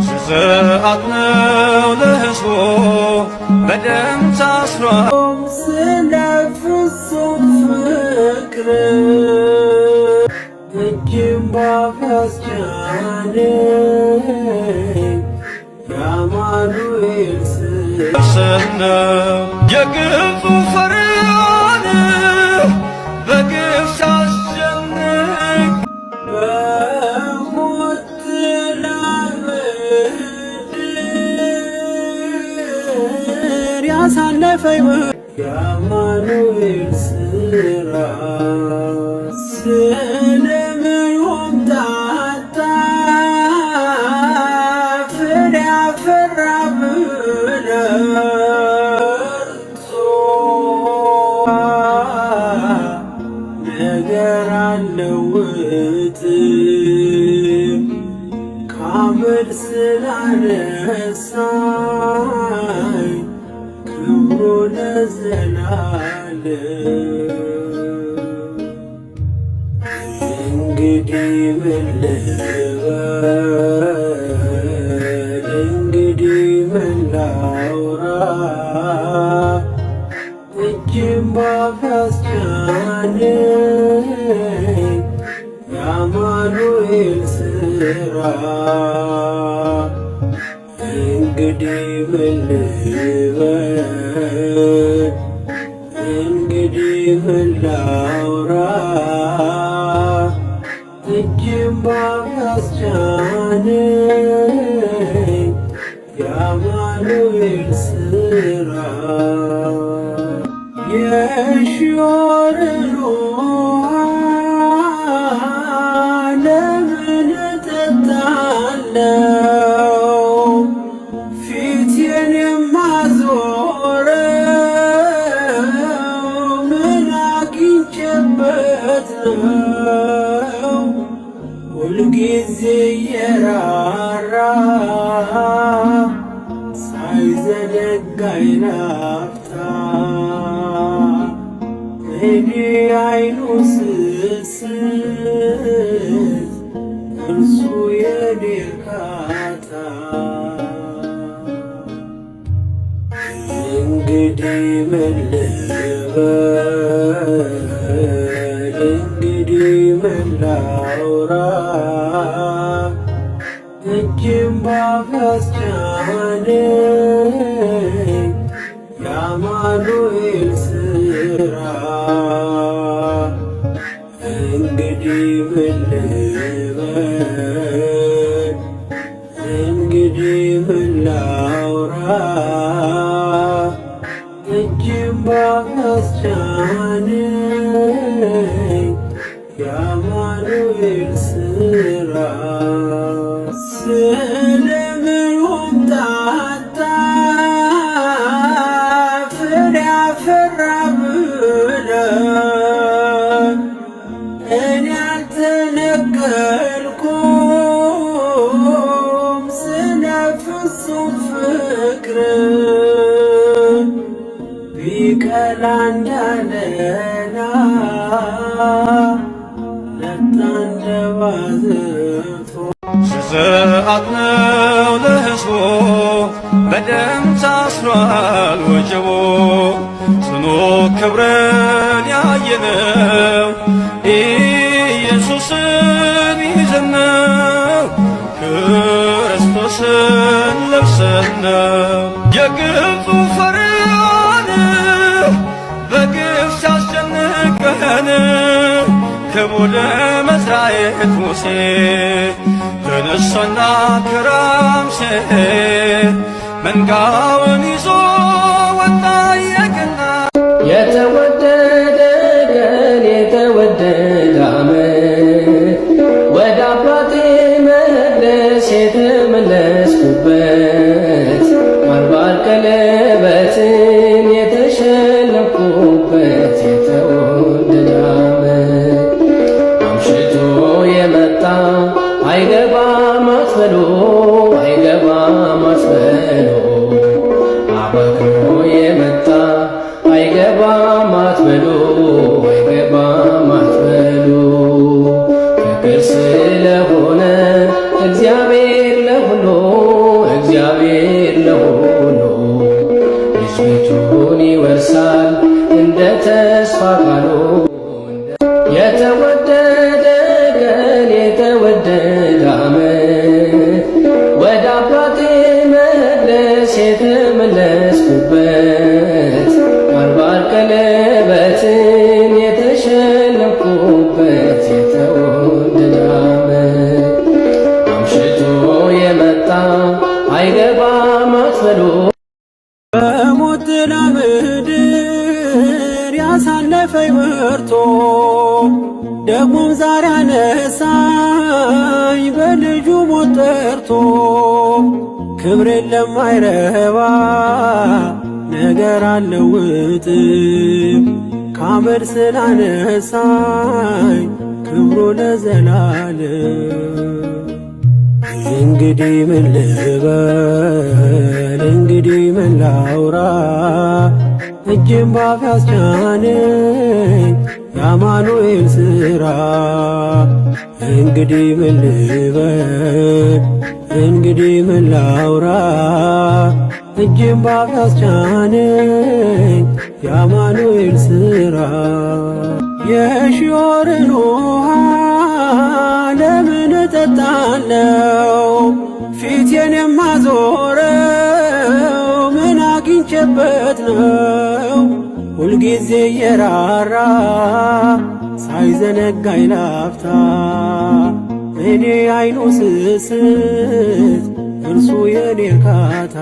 ስርዓት ነው ለሕዝቡ በደም ታስሯል ስለ ፍጹም ፍቅር እጅም ባፍ ያስቻለኝ የአማኑኤል ስም ነው። የግብፁ ፈርዖን በግፍ ሲያስጨንቅ በሞት ጥላ ምድር ያሳለፈኝ የአማኑኤል ሥራ ስለምን ሆምጣጣ ፍሬ አፈራ ብለርቶ ነገር አለውጥም ከአመድ ስላነሳኝ ክብሩ ለዘላለም። እንግዲህ ምን ልበል እንግዲህ ምን ላውራ እጅም ባፍ ያስቻለኝ የአማኑኤል ሥራ እንግዲህ ምን ልበል እንግዲህ ምን ላውራ እጅም ባፍ ያስቻለኝ የአማኑኤል ሥራ የሺዮርን ውኃ ለምን እጠጣለሁ ፊቴን የማዞረው ምን አግኝቼበት ነው ሁልጊዜ የራራ ሳይዘነጋኝ ናፍታ እኔ አይኑ ስስት እርሱ የኔ እርካታ። እንግዲህ ምን ልበል እንግዲህ ምን ላውራ እጅም ባፍ ያስቻለኝ የአማኑኤል ሥራ እንግዲህ ምን ልበል እንግዲህ ምን ላውራ እጅም ባፍ ያስቻለኝ የአማኑኤል ሥራ ስለምን ሆምጣጣ ፍሬ አፈራ ብለህ እኔ አልተነገርኩም ስለ ፍጹም ፍቅር ቢቀላ እንዳለላ ነጣ እንደ ባዘቶ ስርዓት ነው ለሕዝቡ በደም ታስሯል ወጀቡ ጽኑ ክብርን ያየነው ኢየሱስን ይዘን ነው ክርስቶስን ለብሰን ነው። የግብፁ ፈርዖን በግፍ ሲያስጨንቀን ከቡደ መሥራየት ሙሴ ተነሳና ከራምሴ መንጋውን ይዞ ወጣ የቀና የተወደደ ቀን የተወደደ ዓመት ወደ አባቴ መቅደስ የተመለስኩበት ማርባል ቀለበትን የተሸለምኩበት የተወደደ ዓመት አምሽቶ የመጣ አይገባም አትበሉ አይገባም አትበሉ አባክኖ የመጣ አይገባም አትበሉ አይገባም አትበሉ ፍቅር ስለሆነ እግዚአብሔር እንደ ተስፋ ቃሉ የተወደደ ቀን የተወደደ ዓመት ወደ አባቴ መቅደስ የተመለስኩበት ባርባር ቀለበትን የተሸለምኩበት የተወደደ ዓመት አምሽቶ የመጣ አይገባም አትበሉ። በሞት ጥላ ምድር ያሳለፈኝ መርቶ ደግሞም ዛሬ አነሳኝ በልጁ ሞት ጠርቶ ክብሬን ለማይረባ ነገር አልለውጥም ከአመድ ስላነሳኝ ክብሩ ለዘላለም። እንግዲህ ምን ልበል እንግዲህ ምን ላውራ እጅም ባፍ ያስቻነኝ የአማኑኤል ሥራ። እንግዲህ ምን ልበል እንግዲህ ምን ላውራ እጅም ባፍ ያስቻነኝ የአማኑኤል ሥራ። የሺዮርን ውሃ ለምን እጠጣለው ፊቴን የማዞረው ምን አግኝቼበት ነው? ሁልጊዜ የራራ ሳይዘነጋኝ ላፍታ እኔ አይኑ ስስት እርሱ የኔ እርካታ።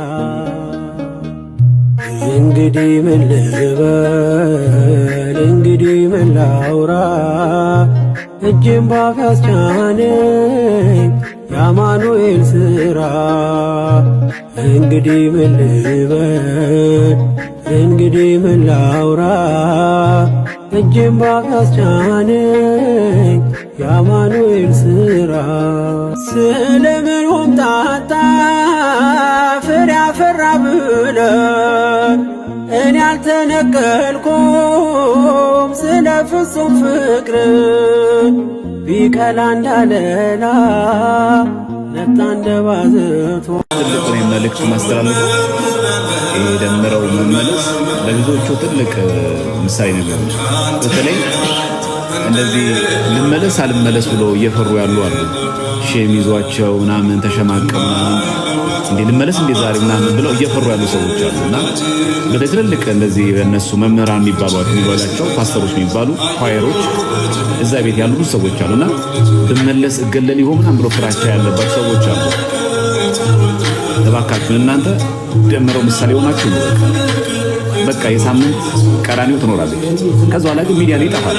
እንግዲህ ምን ልበል እንግዲህ ምን ላውራ እጅም ባፍ ያስቻነኝ የአማኑኤል ሥራ። እንግዲህ ምን ልበል እንግዲህ ምን ላውራ እጅም ባፍ ያስቻነኝ የአማኑኤል ሥራ። ስለምን ሆምጣጣ ፍሬ አፈራ ብለህ እኔ አልተነቀልኩም ስለ ፍጹም ፍቅር ቢቀላ እንዳለላ ነጣ እንደባዘቶ ትልቅ ነው መልእክት ማስተላለፍ። የደመረው መመለስ ለብዙዎቹ ትልቅ ምሳሌ ነው። በተለይ እንደዚህ ልመለስ አልመለስ ብሎ እየፈሩ ያሉ አሉ። ሼም ይዟቸው ምናምን ተሸማቀው ምናምን እንዴ ልመለስ እንዴ ዛሬ ምናምን ብለው እየፈሩ ያሉ ሰዎች አሉና በትልልቅ እንደዚህ እነሱ መምህራን የሚባሏቸው ፓስተሮች የሚባሉ ኳየሮች እዛ ቤት ያሉ ሰዎች አሉና ብመለስ እገለል ይሆን ምናምን ብሎ ፍራቻ ያለባቸው ሰዎች አሉ። ተባካችሁን እናንተ ደመረው ምሳሌ ሆናችሁ በቃ የሳምንት ቀራኒው ትኖራለች። ከዛ በኋላ ግን ሚዲያ ላይ ይጠፋል።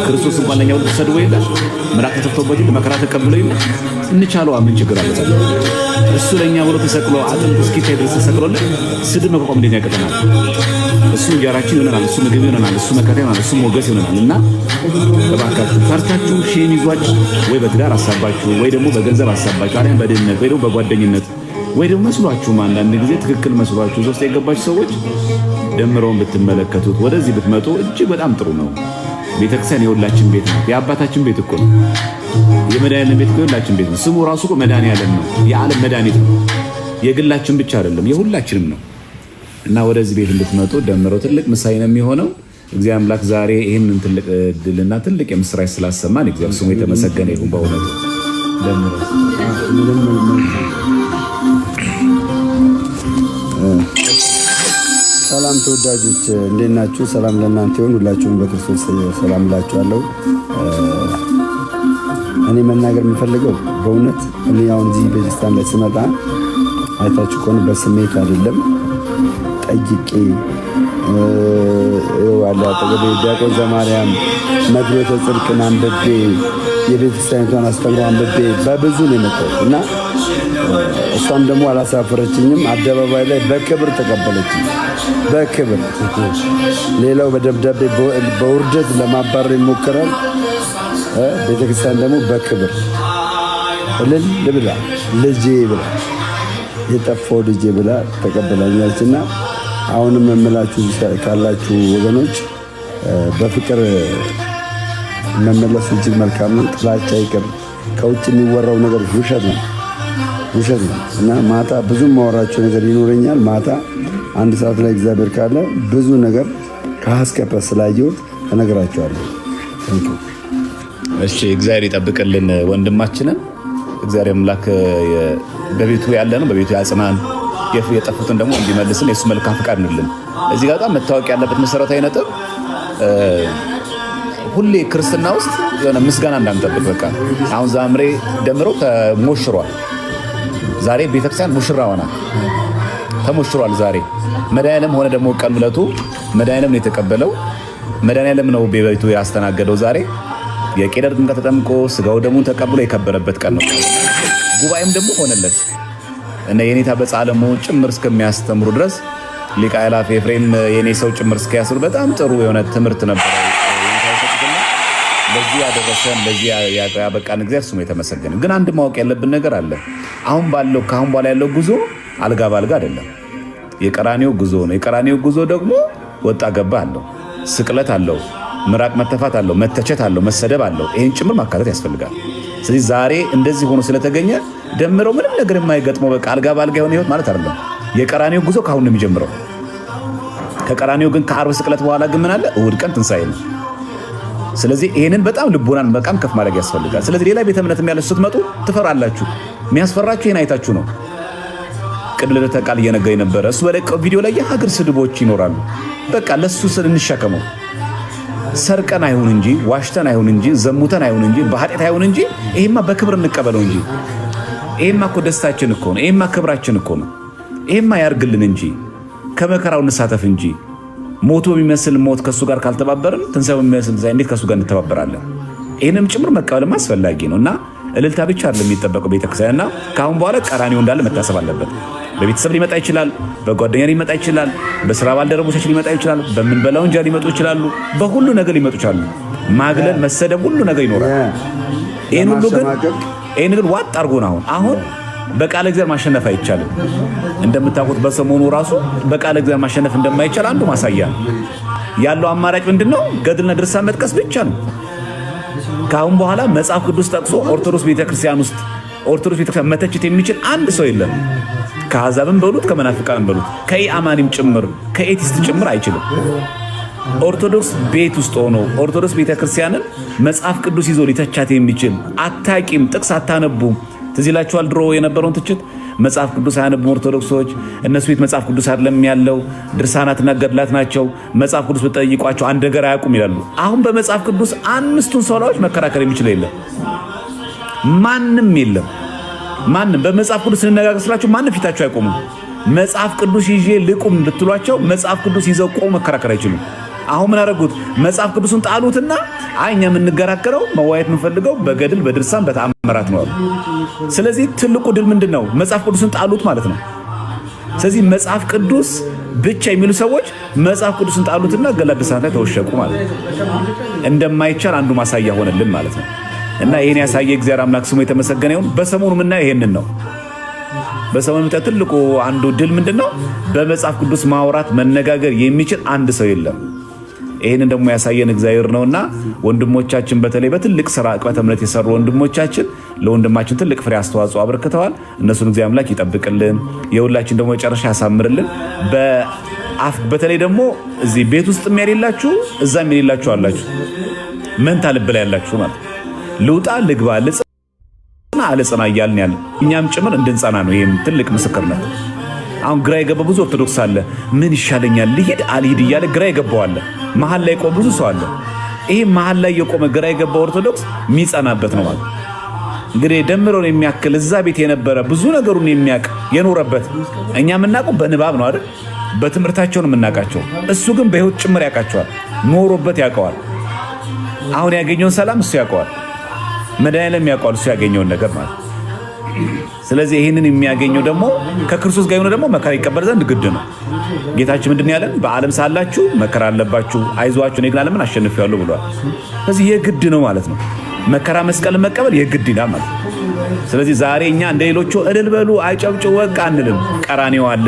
ክርስቶስ እንኳን ለኛው ተሰድቦ የለ ምራቅ ተተፍቶበት መከራ ተቀብሎ የለ እንቻለው ምን ችግር አለ? እሱ ለኛ ብሎ ተሰቅሎ አጥንት እስኪታይ ድረስ ተሰቅሎልን ስድብ መቋቋም እንደኛ ያቀተናል። እሱ እንጀራችን ይሆናል፣ እሱ ምግብ ይሆናል፣ እሱ መከታ ይሆናል፣ እሱ ሞገስ ይሆናል። እና ተባካችሁ ፈርታችሁ ሼም ይዟችሁ ወይ በትዳር አሳባችሁ ወይ ደግሞ በገንዘብ አሳባችሁ አሊያም በድህነት ወይ ደግሞ በጓደኝነት ወይ ደግሞ መስሏችሁ አንዳንድ ጊዜ ትክክል መስሏችሁ ሶስት የገባችሁ ሰዎች ደምረውን ብትመለከቱት ወደዚህ ብትመጡ እጅግ በጣም ጥሩ ነው። ቤተክርስቲያን የሁላችን ቤት ነው። የአባታችን ቤት እኮ ነው። የመድኃኒዓለም ቤት እኮ የሁላችን ቤት ነው። ስሙ ራሱ እኮ መድኃኒዓለም ነው። የዓለም መድኃኒት ነው። የግላችን ብቻ አይደለም፣ የሁላችንም ነው። እና ወደዚህ ቤት እንድትመጡ ደምረው ትልቅ ምሳሌ ነው የሚሆነው። እግዚአብሔር አምላክ ዛሬ ይህንን ትልቅ ድልና ትልቅ የምስራች ስላሰማን እግዚአብሔር ስሙ የተመሰገነ ይሁን። በእውነቱ ደምረው ሰላም ተወዳጆች እንዴት ናችሁ? ሰላም ለእናንተ ይሁን። ሁላችሁም በክርስቶስ ሰላም እላችኋለሁ። እኔ መናገር የምፈልገው በእውነት እኔ አሁን እዚህ ቤተክርስቲያን ላይ ስመጣ አይታችሁ ከሆነ በስሜት አይደለም ጠይቄ አለ አጠገቤ ዲያቆን ዘማርያም መድኃኒተ ጽድቅን አንብቤ የቤተክርስቲያኒቷን አስተምሮ አንብቤ በብዙ ነው የመጣሁት እና እሷም ደግሞ አላሳፈረችኝም። አደባባይ ላይ በክብር ተቀበለችኝ። በክብር ሌላው በደብዳቤ በውርደት ለማባረር ይሞክራል። ቤተክርስቲያን ደግሞ በክብር እልል ብላ ልጄ ብላ የጠፋው ልጄ ብላ ተቀበላኛለችና አሁንም የምላችሁ ካላችሁ ወገኖች በፍቅር መመለስ እጅግ መልካም ነው። ጥላቻ ይቅር። ከውጭ የሚወራው ነገር ውሸት ነው እና ማታ ብዙ ማወራቸው ነገር ይኖረኛል። ማታ 1 ሰዓት ላይ እግዚአብሔር ካለ ብዙ ነገር ከአስከፈ ስላየሁት ተነግራቸዋለሁ። እሺ እግዚአብሔር ይጠብቅልን ወንድማችንን። እግዚአብሔር አምላክ በቤቱ ያለነው በቤቱ ያጽናን፣ የጠፉትን ደግሞ እንዲመልስን የሱ መልካም ፍቃድ እንልን። እዚህ ጋር በጣም መታወቅ ያለበት መሰረታዊ ነጥብ ሁሌ ክርስትና ውስጥ የሆነ ምስጋና እንዳንጠብቅ። በቃ አሁን ዛምሬ ደምረው ተሞሽሯል። ዛሬ ቤተክርስቲያን ሙሽራ ሆና ተሞሽሯል። ዛሬ መድኃኒዓለም ሆነ ደግሞ ቀን ምለቱ መድኃኒዓለም ነው የተቀበለው፣ መድኃኒዓለም ነው በቤቱ ያስተናገደው። ዛሬ የቄደር ጥምቀት ተጠምቆ ስጋው ደሙን ተቀብሎ የከበረበት ቀን ነው። ጉባኤም ደግሞ ሆነለት እና የኔታ በጻለሙ ጭምር እስከሚያስተምሩ ድረስ ሊቀ አእላፍ ኤፍሬም የኔ ሰው ጭምር እስኪያስሩ በጣም ጥሩ የሆነ ትምህርት ነበር። ለዚህ ያደረሰን ለዚህ ያበቃን እግዚአብሔር ስሙ የተመሰገነ። ግን አንድ ማወቅ ያለብን ነገር አለ። አሁን በኋላ ያለው ጉዞ አልጋ ባልጋ አይደለም። የቀራኒዮ ጉዞ ነው። የቀራኒዮ ጉዞ ደግሞ ወጣ ገባ አለው፣ ስቅለት አለው፣ ምራቅ መተፋት አለው፣ መተቸት አለው፣ መሰደብ አለው። ይህን ጭምር ማካተት ያስፈልጋል። ስለዚህ ዛሬ እንደዚህ ሆኖ ስለተገኘ ደምረው ምንም ነገር የማይገጥመው በቃ አልጋ ባልጋ የሆነ ህይወት ማለት አይደለም። የቀራኒዮ ጉዞ ካሁን ነው የሚጀምረው። ከቀራኒዮ ግን ከዓርብ ስቅለት በኋላ ግን ምን አለ? እሑድ ቀን ትንሣኤ ነው። ስለዚህ ይሄንን በጣም ልቦናን በጣም ከፍ ማድረግ ያስፈልጋል። ስለዚህ ሌላ ቤተ እምነትም ያለ ስትመጡ ትፈራላችሁ። የሚያስፈራችሁ ይሄን አይታችሁ ነው። ቅድም ለተ ቃል እየነገረኝ ነበረ። እሱ በለቀው ቪዲዮ ላይ የሀገር ስድቦች ይኖራሉ። በቃ ለሱ ስል እንሸከመው። ሰርቀን አይሁን እንጂ ዋሽተን አይሁን እንጂ ዘሙተን አይሁን እንጂ በኃጢአት አይሁን እንጂ ይሄማ በክብር እንቀበለው እንጂ ይሄማ እኮ ደስታችን እኮ ነው። ይሄማ ክብራችን እኮ ነው። ይሄማ ያርግልን እንጂ ከመከራው እንሳተፍ እንጂ ሞቶ የሚመስል ሞት ከሱ ጋር ካልተባበርን ትንሣኤው የሚመስል ትንሣኤ እንዴት ከሱ ጋር እንተባበራለን? ይሄንም ጭምር መቀበልም አስፈላጊ ነው እና እልልታ ብቻ አይደለም የሚጠበቀው ቤተክርስቲያንና ከአሁን በኋላ ቀራኒዮ እንዳለ መታሰብ አለበት። በቤተሰብ ሊመጣ ይችላል፣ በጓደኛ ሊመጣ ይችላል፣ በስራ ባልደረቦቻችን ሊመጣ ይችላል፣ በምንበላው እንጀራ ሊመጡ ይችላሉ፣ በሁሉ ነገር ሊመጡ ይችላሉ። ማግለል፣ መሰደብ፣ ሁሉ ነገር ይኖራል። ይሄን ግን ዋጥ አድርጎን አሁን በቃለ እግዚአብሔር ማሸነፍ አይቻልም። እንደምታውቁት በሰሞኑ ራሱ በቃለ እግዚአብሔር ማሸነፍ እንደማይቻል አንዱ ማሳያ ነው። ያለው አማራጭ ምንድነው? ገድልና ድርሳን መጥቀስ ብቻ ነው። ካሁን በኋላ መጽሐፍ ቅዱስ ጠቅሶ ኦርቶዶክስ ቤተክርስቲያን መተችት የሚችል አንድ ሰው የለም። ከአሕዛብም በሉት ከመናፍቃንም በሉት ከኢአማኒም ጭምር ከኤቲስት ጭምር አይችልም። ኦርቶዶክስ ቤት ውስጥ ሆኖ ኦርቶዶክስ ቤተክርስቲያንን መጽሐፍ ቅዱስ ይዞ ሊተቻት የሚችል አታቂም፣ ጥቅስ አታነቡም። ትዝ ይላችኋል ድሮ የነበረውን ትችት። መጽሐፍ ቅዱስ አያነቡም ኦርቶዶክሶች፣ እነሱ ቤት መጽሐፍ ቅዱስ አይደለም ያለው፣ ድርሳናትና ገድላት ናቸው፣ መጽሐፍ ቅዱስ ብትጠይቋቸው አንድ ነገር አያውቁም ይላሉ። አሁን በመጽሐፍ ቅዱስ አምስቱን ሶላዎች መከራከር የሚችል የለም፣ ማንም የለም። ማንም በመጽሐፍ ቅዱስ እንነጋገር ስላችሁ ማንም ፊታችሁ አይቆሙም። መጽሐፍ ቅዱስ ይዤ ልቁም ብትሏቸው መጽሐፍ ቅዱስ ይዘው ቆሙ መከራከር አይችሉም። አሁን ምን አደረጉት? መጽሐፍ ቅዱስን ጣሉትና እኛ የምንገራከረው መዋየት የምንፈልገው በገድል በድርሳን በተአምራት ነው አሉ። ስለዚህ ትልቁ ድል ምንድነው? መጽሐፍ ቅዱስን ጣሉት ማለት ነው። ስለዚህ መጽሐፍ ቅዱስ ብቻ የሚሉ ሰዎች መጽሐፍ ቅዱስን ጣሉትና ገድላት ድርሳናት ላይ ተወሸቁ ማለት ነው። እንደማይቻል አንዱ ማሳያ ሆነልን ማለት ነው። እና ይሄን ያሳየ እግዚአብሔር አምላክ ስሙ የተመሰገነ ይሁን። በሰሞኑ ምናየው ይሄንን ነው። በሰሞኑ ትልቁ አንዱ ድል ምንድነው? በመጽሐፍ ቅዱስ ማውራት መነጋገር የሚችል አንድ ሰው የለም። ይሄንን ደግሞ ያሳየን እግዚአብሔር ነውና ወንድሞቻችን በተለይ በትልቅ ስራ ዕቅበተ እምነት የሰሩ ወንድሞቻችን ለወንድማችን ትልቅ ፍሬ አስተዋጽኦ አበርክተዋል። እነሱን እግዚአብሔር አምላክ ይጠብቅልን፣ የሁላችን ደግሞ መጨረሻ ያሳምርልን። በተለይ ደግሞ እዚህ ቤት ውስጥ የሌላችሁ እዛም የሌላችሁ አላችሁ፣ መንታ ልብ ላይ ያላችሁ ማለት ልውጣ ልግባ ልጽና አልጽና እያልን ያለ እኛም ጭምር እንድንጸና ነው። ይህም ትልቅ ምስክርነት። አሁን ግራ የገባ ብዙ ኦርቶዶክስ አለ። ምን ይሻለኛል ልሂድ አልሂድ እያለ ግራ የገባው አለ። መሀል ላይ ቆም ብዙ ሰው አለ። ይሄ መሀል ላይ የቆመ ግራ የገባ ኦርቶዶክስ የሚጸናበት ነው ማለት እንግዲህ ደምሮን የሚያክል እዛ ቤት የነበረ ብዙ ነገሩን የሚያውቅ የኖረበት። እኛ የምናውቀው በንባብ ነው አይደል? በትምህርታቸው ነው የምናውቃቸው። እሱ ግን በህይወት ጭምር ያውቃቸዋል፣ ኖሮበት ያውቀዋል። አሁን ያገኘውን ሰላም እሱ ያውቀዋል፣ መድኃኒዓለም ያውቀዋል እሱ ያገኘውን ነገር ማለት። ስለዚህ ይህንን የሚያገኘው ደግሞ ከክርስቶስ ጋር የሆነ ደግሞ መከራ ይቀበል ዘንድ ግድ ነው። ጌታችን ምንድን ያለን? በዓለም ሳላችሁ መከራ አለባችሁ፣ አይዟችሁ እኔ ግን ዓለምን አሸንፌዋለሁ ብሏል። ስለዚህ የግድ ነው ማለት ነው። መከራ መስቀል መቀበል የግድ ይላል ማለት ነው። ስለዚህ ዛሬ እኛ እንደ ሌሎቹ እልል በሉ አይጨብጭቡ በቃ አንልም። ቀራኔው አለ፣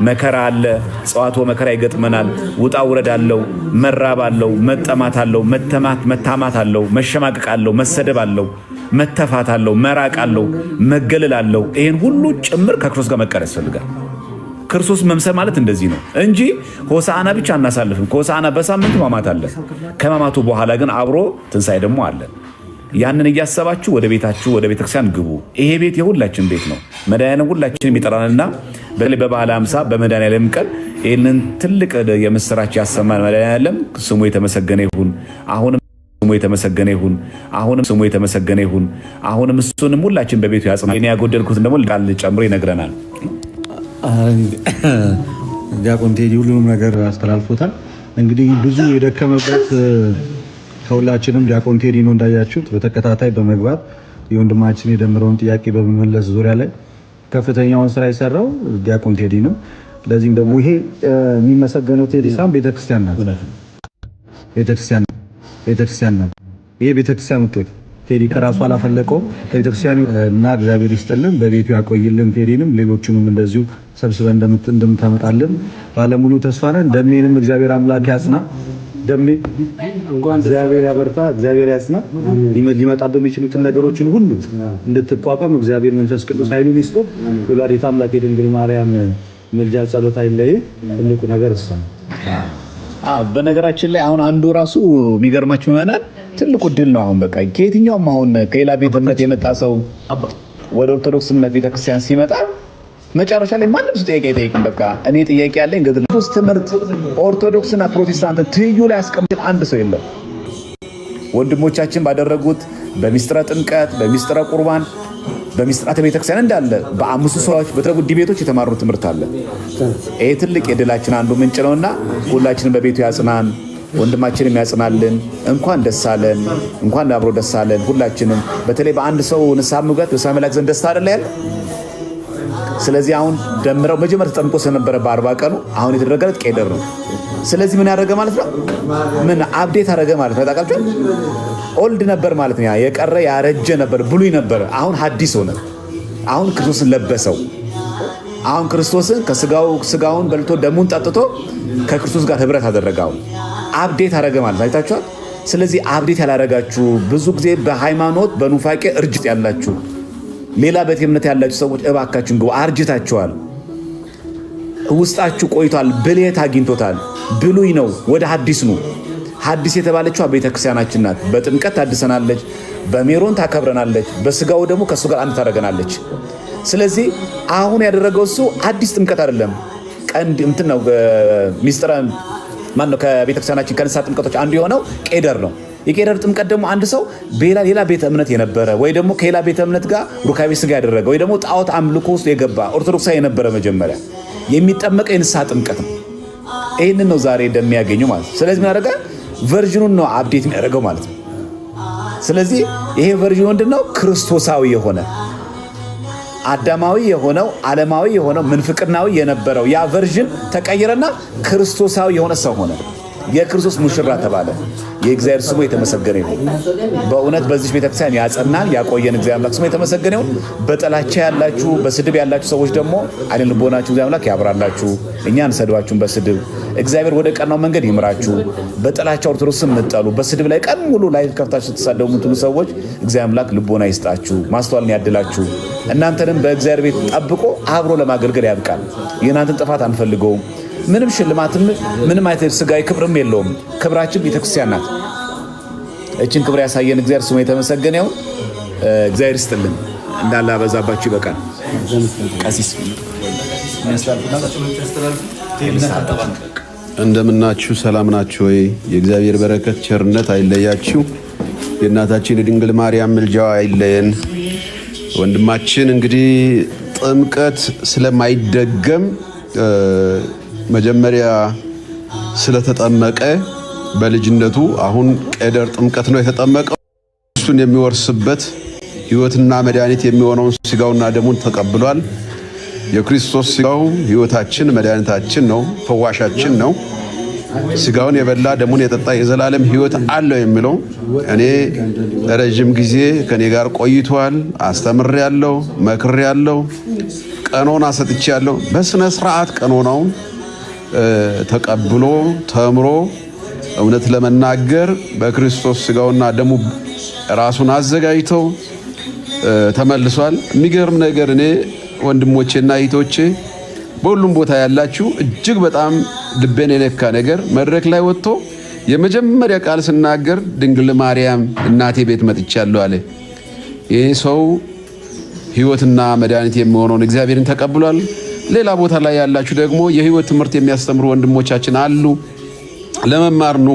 መከራ አለ፣ ጽዋቶ መከራ ይገጥመናል። ውጣ ውረድ አለው፣ መራብ አለው፣ መጠማት አለው፣ መታማት አለው፣ መሸማቀቅ አለው፣ መሰደብ አለው፣ መተፋት አለው፣ መራቅ አለው፣ መገለል አለው። ይሄን ሁሉ ጭምር ከክርስቶስ ጋር መቀር ያስፈልጋል። ክርስቶስ መምሰል ማለት እንደዚህ ነው እንጂ ሆሳዕና ብቻ አናሳልፍም። ከሆሳዕና በሳምንት ሕማማት አለ። ከሕማማቱ በኋላ ግን አብሮ ትንሣኤ ደግሞ አለ። ያንን እያሰባችሁ ወደ ቤታችሁ ወደ ቤተክርስቲያን ግቡ። ይሄ ቤት የሁላችን ቤት ነው። መድኃኒዓለም ሁላችንም ይጠራንና በተለይ በበዓለ ሃምሳ በመድኃኒዓለም ቀን ይህንን ትልቅ የምስራች ያሰማን መድኃኒዓለም ስሙ የተመሰገነ ይሁን። አሁንም ስሙ የተመሰገነ ይሁን። አሁንም ስሙ የተመሰገነ ይሁን። አሁንም እሱንም ሁላችን በቤቱ ያጽና። እኔ ያጎደልኩትን ደግሞ ቃል ጨምሮ ይነግረናል። ዲያቆን ቴዲ ሁሉንም ነገር አስተላልፎታል። እንግዲህ ብዙ የደከመበት ከሁላችንም ዲያቆን ቴዲ ነው እንዳያችሁት በተከታታይ በመግባት የወንድማችን የደምረውን ጥያቄ በመመለስ ዙሪያ ላይ ከፍተኛውን ስራ የሰራው ዲያቆን ቴዲ ነው። ለዚህም ደግሞ ይሄ የሚመሰገነው ቴዲ ሳም ቤተክርስቲያን ናት። ቤተክርስቲያን ናት። ይሄ ቤተክርስቲያን ውጤት ቴዲ ከራሱ አላፈለቀው ቤተክርስቲያን እና እግዚአብሔር ይስጥልን፣ በቤቱ ያቆይልን። ቴዲንም ሌሎቹንም እንደዚሁ ሰብስበን እንደምታመጣልን ባለሙሉ ተስፋ ነን። ደሜንም እግዚአብሔር አምላክ ያጽና። ደሜ እንኳን እግዚአብሔር ያበርታ፣ እግዚአብሔር ያጽና። ሊመጣ በሚችሉትን ነገሮችን ሁሉ እንድትቋቋም እግዚአብሔር መንፈስ ቅዱስ ኃይሉን ይስጥ። ወላዲተ አምላክ የድንግል ማርያም ምልጃ ጸሎት አይለይ። ትልቁ ነገር እሱ ነው። በነገራችን ላይ አሁን አንዱ ራሱ የሚገርማችሁ ይሆናል ትልቁ ድል ነው። አሁን በቃ ከየትኛውም አሁን ከሌላ ቤተ እምነት የመጣ ሰው ወደ ኦርቶዶክስ እምነት ቤተክርስቲያን ሲመጣ መጨረሻ ላይ ማንም ሰው ጥያቄ አይጠይቅም። በቃ እኔ ጥያቄ ያለኝ ገድላቶስ ትምህርት ኦርቶዶክስና ፕሮቴስታንት ትይዩ ላይ ያስቀምጥ አንድ ሰው የለም። ወንድሞቻችን ባደረጉት በሚስጥረ ጥምቀት፣ በሚስጥረ ቁርባን፣ በሚስጥራተ ቤተክርስቲያን እንዳለ በአምስቱ ሰዎች በተደረጉት ዲቤቶች የተማሩ ትምህርት አለ። ይሄ ትልቅ የድላችን አንዱ ምንጭ ነውና ሁላችንም በቤቱ ያጽናን፣ ወንድማችንም ያጽናልን። እንኳን ደስ አለን፣ እንኳን አብሮ ደስ አለን ሁላችንም። በተለይ በአንድ ሰው ንስሐ መግባት በሰማይ መላእክት ዘንድ ደስታ አይደል ያለ። ስለዚህ አሁን ደምረው መጀመሪያ ተጠምቆ ስለነበረ በ40 ቀኑ አሁን የተደረገለት ቄደር ነው። ስለዚህ ምን ያደረገ ማለት ነው? ምን አፕዴት አደረገ ማለት ነው? ታውቃላችሁ ኦልድ ነበር ማለት ነው። የቀረ ያረጀ ነበር፣ ብሉይ ነበር። አሁን ሐዲስ ሆነ። አሁን ክርስቶስን ለበሰው። አሁን ክርስቶስን ስጋውን በልቶ ደሙን ጠጥቶ ከክርስቶስ ጋር ህብረት አደረገው። አፕዴት አደረገ ማለት አይታችኋል። ስለዚህ አፕዴት ያላረጋችሁ ብዙ ጊዜ በሃይማኖት በኑፋቄ እርጅት ያላችሁ ሌላ ቤተ እምነት ያላችሁ ሰዎች እባካችሁን ግቡ። አርጅታችኋል። ውስጣችሁ ቆይቷል። ብልየት አግኝቶታል። ብሉይ ነው፣ ወደ ሐዲስ ነው። ሐዲስ የተባለችው ቤተክርስቲያናችን ናት። በጥምቀት ታድሰናለች፣ በሜሮን ታከብረናለች፣ በስጋው ደግሞ ከሱ ጋር አንድ ታደርገናለች። ስለዚህ አሁን ያደረገው እሱ አዲስ ጥምቀት አይደለም። ቀንድ እንትን ነው ሚስጥረ ማን ነው? ከቤተክርስቲያናችን ከንስሐ ጥምቀቶች አንዱ የሆነው ቄደር ነው። የቄደር ጥምቀት ደግሞ አንድ ሰው ሌላ ቤተ እምነት የነበረ ወይ ደግሞ ከሌላ ቤተ እምነት ጋር ሩካቤ ስጋ ያደረገ ወይ ደግሞ ጣዖት አምልኮ ውስጥ የገባ ኦርቶዶክሳዊ የነበረ መጀመሪያ የሚጠመቀው የንስሐ ጥምቀት ነው። ይህንን ነው ዛሬ እንደሚያገኙ ማለት ነው። ስለዚህ ምን ያደረገ ቨርዥኑን ነው አፕዴት የሚያደርገው ማለት ነው። ስለዚህ ይሄ ቨርዥኑ ምንድነው? ክርስቶሳዊ የሆነ አዳማዊ የሆነው ዓለማዊ የሆነው ምንፍቅናዊ የነበረው ያ ቨርዥን ተቀየረና ክርስቶሳዊ የሆነ ሰው ሆነ። የክርስቶስ ሙሽራ ተባለ። የእግዚአብሔር ስሙ የተመሰገነ ይሁን። በእውነት በዚህ ቤተክርስቲያን ያጸናን ያቆየን እግዚአብሔር አምላክ ስሙ የተመሰገነ ይሁን። በጥላቻ ያላችሁ በስድብ ያላችሁ ሰዎች ደግሞ አይነ ልቦናችሁ እግዚአብሔር አምላክ ያብራላችሁ። እኛን ሰድባችሁን በስድብ እግዚአብሔር ወደ ቀናው መንገድ ይምራችሁ። በጥላቻ ኦርቶዶክስን ምጠሉ በስድብ ላይ ቀን ሙሉ ላይ ከፍታችሁ ተሳደቡ የምትሉ ሰዎች እግዚአብሔር አምላክ ልቦና ይስጣችሁ፣ ማስተዋልን ያድላችሁ። እናንተንም በእግዚአብሔር ቤት ጠብቆ አብሮ ለማገልገል ያብቃል። የእናንተን ጥፋት አንፈልገውም። ምንም ሽልማትም ምንም አይነት ስጋዊ ክብርም የለውም። ክብራችን ቤተክርስቲያን ናት። እችን ክብር ያሳየን እግዚአብሔር ስሙ የተመሰገነ ይሁን። እግዚአብሔር ይስጥልን። እንዳለ አበዛባችሁ ይበቃል። ቀሲስ እንደምናችሁ ሰላም ናችሁ ወይ? የእግዚአብሔር በረከት ቸርነት አይለያችሁ። የእናታችን የድንግል ማርያም ምልጃዋ አይለየን። ወንድማችን እንግዲህ ጥምቀት ስለማይደገም መጀመሪያ ስለተጠመቀ በልጅነቱ አሁን ቄደር ጥምቀት ነው የተጠመቀው። እሱን የሚወርስበት ሕይወትና መድኃኒት የሚሆነውን ስጋውና ደሙን ተቀብሏል። የክርስቶስ ስጋው ሕይወታችን መድኃኒታችን ነው፣ ፈዋሻችን ነው። ስጋውን የበላ ደሙን የጠጣ የዘላለም ሕይወት አለው የሚለው እኔ ረጅም ጊዜ ከኔ ጋር ቆይቷል። አስተምሬያለሁ፣ መክሬያለሁ፣ ቀኖና ሰጥቻለሁ። በስነ ስርዓት ቀኖናውን ተቀብሎ ተምሮ እውነት ለመናገር በክርስቶስ ስጋውና ደሙ ራሱን አዘጋጅቶ ተመልሷል። የሚገርም ነገር እኔ ወንድሞቼና እህቶቼ በሁሉም ቦታ ያላችሁ እጅግ በጣም ልቤን የነካ ነገር መድረክ ላይ ወጥቶ የመጀመሪያ ቃል ስናገር ድንግል ማርያም እናቴ ቤት መጥቻለሁ አለ። ይህ ሰው ሕይወትና መድኃኒት የሚሆነውን እግዚአብሔርን ተቀብሏል። ሌላ ቦታ ላይ ያላችሁ ደግሞ የሕይወት ትምህርት የሚያስተምሩ ወንድሞቻችን አሉ። ለመማር ኑ።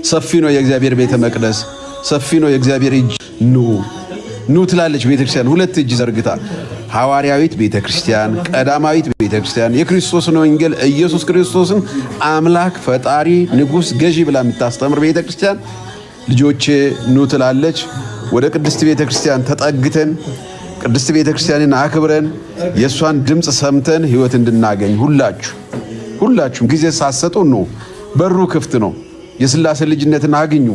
ሰፊ ነው የእግዚአብሔር ቤተ መቅደስ፣ ሰፊ ነው የእግዚአብሔር እጅ። ኑ ትላለች ቤተክርስቲያን ሁለት እጅ ዘርግታ። ሐዋርያዊት ቤተክርስቲያን፣ ቀዳማዊት ቤተክርስቲያን የክርስቶስን ወንጌል ኢየሱስ ክርስቶስን አምላክ ፈጣሪ ንጉሥ ገዢ ብላ የምታስተምር ቤተክርስቲያን ልጆቼ ኑ ትላለች። ወደ ቅድስት ቤተክርስቲያን ተጠግተን ቅድስት ቤተክርስቲያንን አክብረን የእሷን ድምፅ ሰምተን ሕይወት እንድናገኝ ሁላችሁም ጊዜ ሳሰጡ ነው። በሩ ክፍት ነው። የሥላሴ ልጅነትን አግኙ።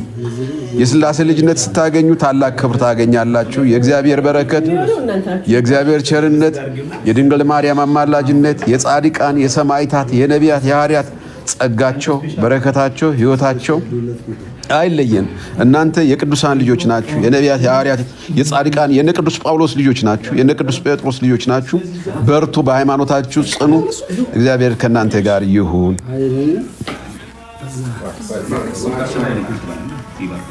የሥላሴ ልጅነት ስታገኙ ታላቅ ክብር ታገኛላችሁ። የእግዚአብሔር በረከት፣ የእግዚአብሔር ቸርነት፣ የድንግል ማርያም አማላጅነት፣ የጻድቃን፣ የሰማዕታት፣ የነቢያት፣ የሐዋርያት ጸጋቸው፣ በረከታቸው፣ ሕይወታቸው አይለየን። እናንተ የቅዱሳን ልጆች ናችሁ። የነቢያት፣ የሐዋርያት፣ የጻድቃን የነ ቅዱስ ጳውሎስ ልጆች ናችሁ። የነ ቅዱስ ጴጥሮስ ልጆች ናችሁ። በርቱ፣ በሃይማኖታችሁ ጽኑ። እግዚአብሔር ከእናንተ ጋር ይሁን።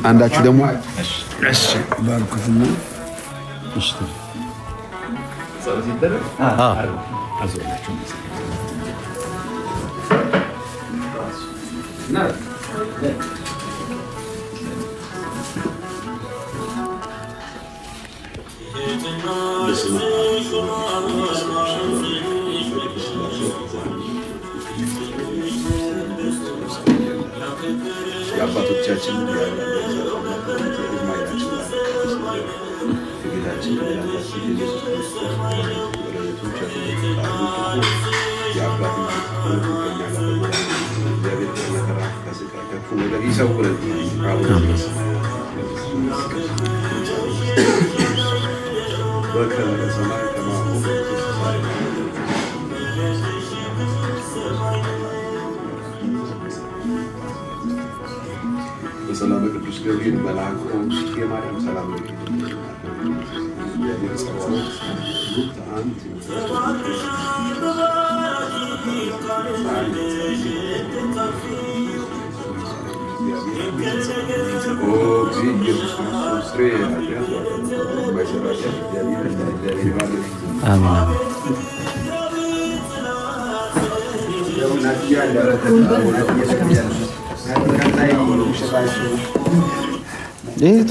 አንዳችሁ ደግሞ የአባቶቻችን በሰላም ቅዱስ ገብርኤል መልአክ የማርያም ሰላም ይህ